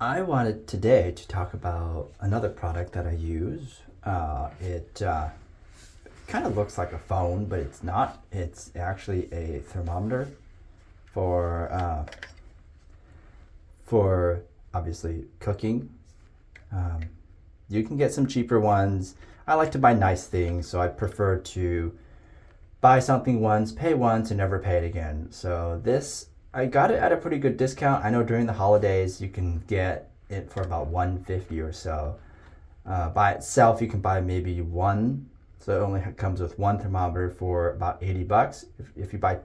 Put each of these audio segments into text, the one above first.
I wanted today to talk about another product that I use. It kind of looks like a phone, but it's not. It's actually a thermometer for uh, for obviously cooking. Um, you can get some cheaper ones. I like to buy nice things, so I prefer to buy something once, pay once, and never pay it again. So this, I got it at a pretty good discount. I know during the holidays you can get it for about 150 or so. By itself, you can buy maybe one. So it only comes with one thermometer for about 80 bucks. If you buy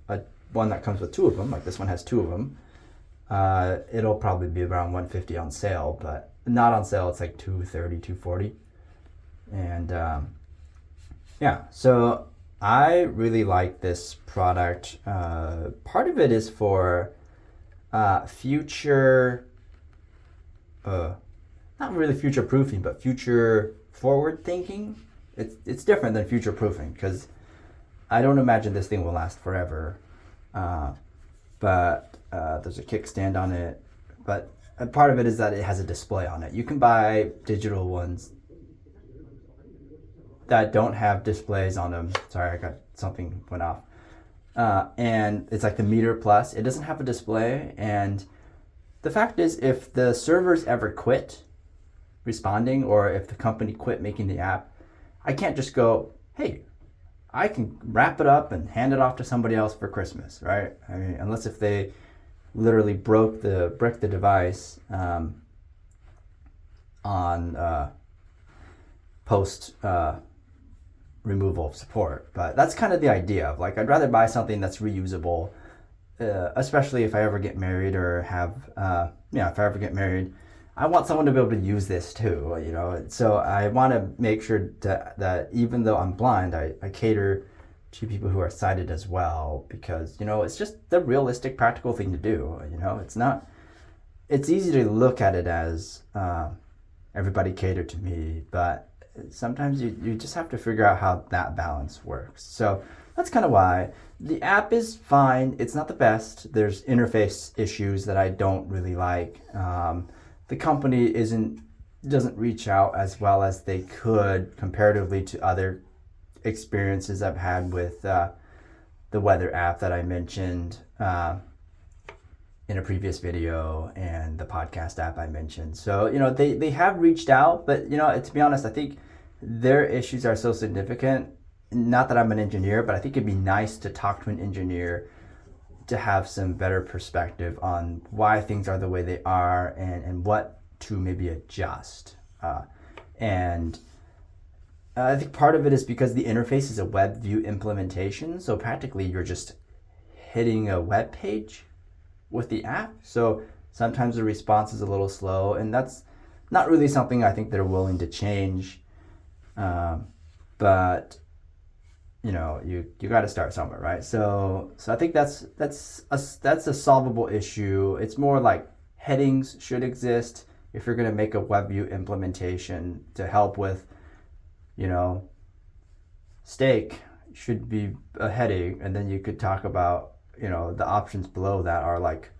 a one that comes with two of them, like this one has two of them, it'll probably be around 150 on sale, but not on sale. It's like 230, 240. And yeah, so I really like this product. Part of it is for future, not really future proofing, but future forward thinking. It's different than future proofing because I don't imagine this thing will last forever. But there's a kickstand on it. But part of it is that it has a display on it. You can buy digital ones that don't have displays on them. Sorry, I got something went off. And it's like the Meter Plus. It doesn't have a display. And the fact is, if the servers ever quit responding, or if the company quit making the app, I can't just go, hey, I can wrap it up and hand it off to somebody else for Christmas, right? I mean, unless if they literally brick the device on post removal of support. But that's kind of the idea of like, I'd rather buy something that's reusable, especially if I ever get married or have, if I ever get married, I want someone to be able to use this too, you know. So I want to make sure that even though I'm blind, I cater to people who are sighted as well, because, you know, it's just the realistic, practical thing to do. You know, it's easy to look at it as everybody cater to me, but sometimes you just have to figure out how that balance works. So that's kind of why. The app is fine. It's not the best. There's interface issues that I don't really like. The company doesn't reach out as well as they could comparatively to other experiences I've had with the weather app that I mentioned in a previous video, and the podcast app I mentioned. So, you know, they have reached out, but, you know, to be honest, I think their issues are so significant. Not that I'm an engineer, but I think it'd be nice to talk to an engineer to have some better perspective on why things are the way they are, and what to maybe adjust. And I think part of it is because the interface is a web view implementation. So practically you're just hitting a web page with the app. So sometimes the response is a little slow, and that's not really something I think they're willing to change. But you know, you got to start somewhere, right? So I think that's a solvable issue. It's more like headings should exist if you're going to make a web view implementation to help with, you know, steak should be a heading, and then you could talk about, you know, the options below that are like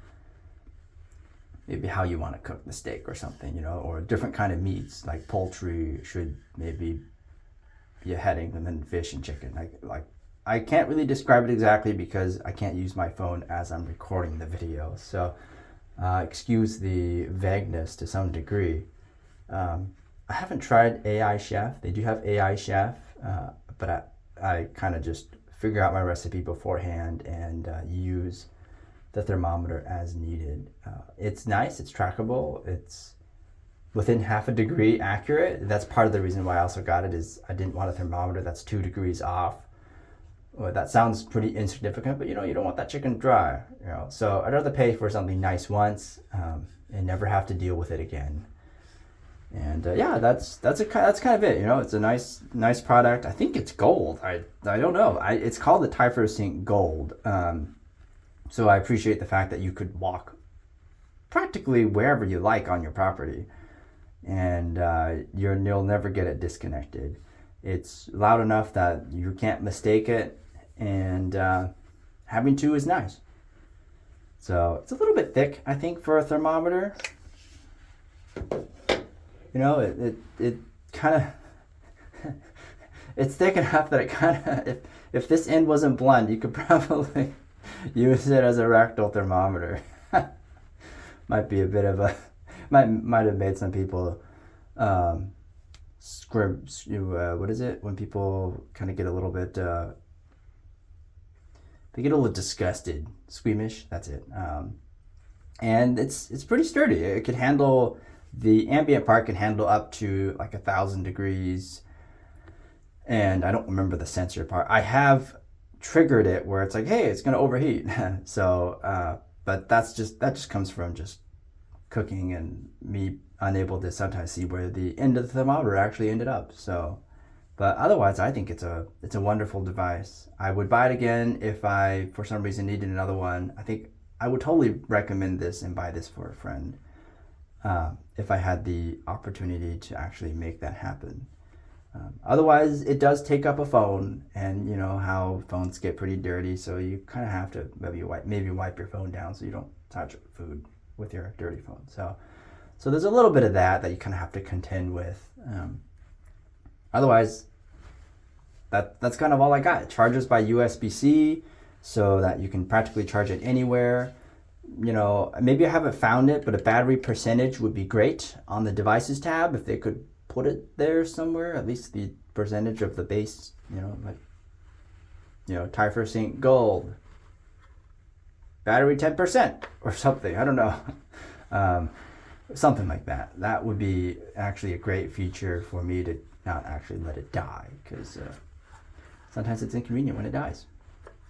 maybe how you want to cook the steak or something, you know, or different kind of meats like poultry should maybe be a heading, and then fish and chicken. I can't really describe it exactly because I can't use my phone as I'm recording the video. So excuse the vagueness to some degree. I haven't tried AI Chef. They do have AI Chef, but I kind of just figure out my recipe beforehand and use the thermometer as needed. It's nice. It's trackable. It's within half a degree accurate. That's part of the reason why I also got it, is I didn't want a thermometer that's 2 degrees off. Well, that sounds pretty insignificant, but you know, you don't want that chicken dry, you know. So I'd rather pay for something nice once and never have to deal with it again. And yeah, that's kind of it. You know, it's a nice product. I think it's gold. I don't know. It's called the Typhure Sync Gold. So I appreciate the fact that you could walk practically wherever you like on your property, and you'll never get it disconnected. It's loud enough that you can't mistake it, and having two is nice. So it's a little bit thick, I think, for a thermometer, you know, it kind of, it's thick enough that it kind of, if this end wasn't blunt, you could probably use it as a rectal thermometer. Might be a bit of a, might have made some people, what is it? When people kind of get a little bit, they get a little disgusted, squeamish, that's it. And it's pretty sturdy. It could handle, the ambient part can handle up to like 1,000 degrees. And I don't remember the sensor part. I have triggered it where it's like, hey, it's gonna overheat. So, but that just comes from just cooking and me unable to sometimes see where the end of the thermometer actually ended up. So, but otherwise, I think it's a wonderful device. I would buy it again if I, for some reason, needed another one. I think I would totally recommend this and buy this for a friend if I had the opportunity to actually make that happen. Otherwise, it does take up a phone, and you know how phones get pretty dirty, so you kind of have to maybe wipe your phone down so you don't touch food with your dirty phone. So there's a little bit of that you kind of have to contend with. Otherwise, that's kind of all I got. It charges by USB-C, so that you can practically charge it anywhere. You know, maybe I haven't found it, but a battery percentage would be great on the devices tab if they could put it there somewhere, at least the percentage of the base, you know, like, you know, Typhure Sync Gold, battery 10% or something. I don't know. Something like that. That would be actually a great feature for me to not actually let it die, because sometimes it's inconvenient when it dies.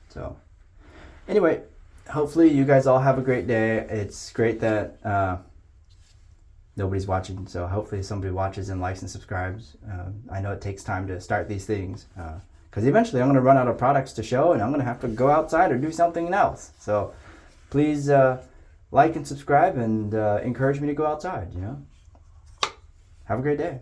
So anyway, hopefully you guys all have a great day. It's great that nobody's watching, so hopefully somebody watches and likes and subscribes. I know it takes time to start these things, because eventually I'm going to run out of products to show, and I'm going to have to go outside or do something else. So please like and subscribe, and encourage me to go outside, you know. Have a great day.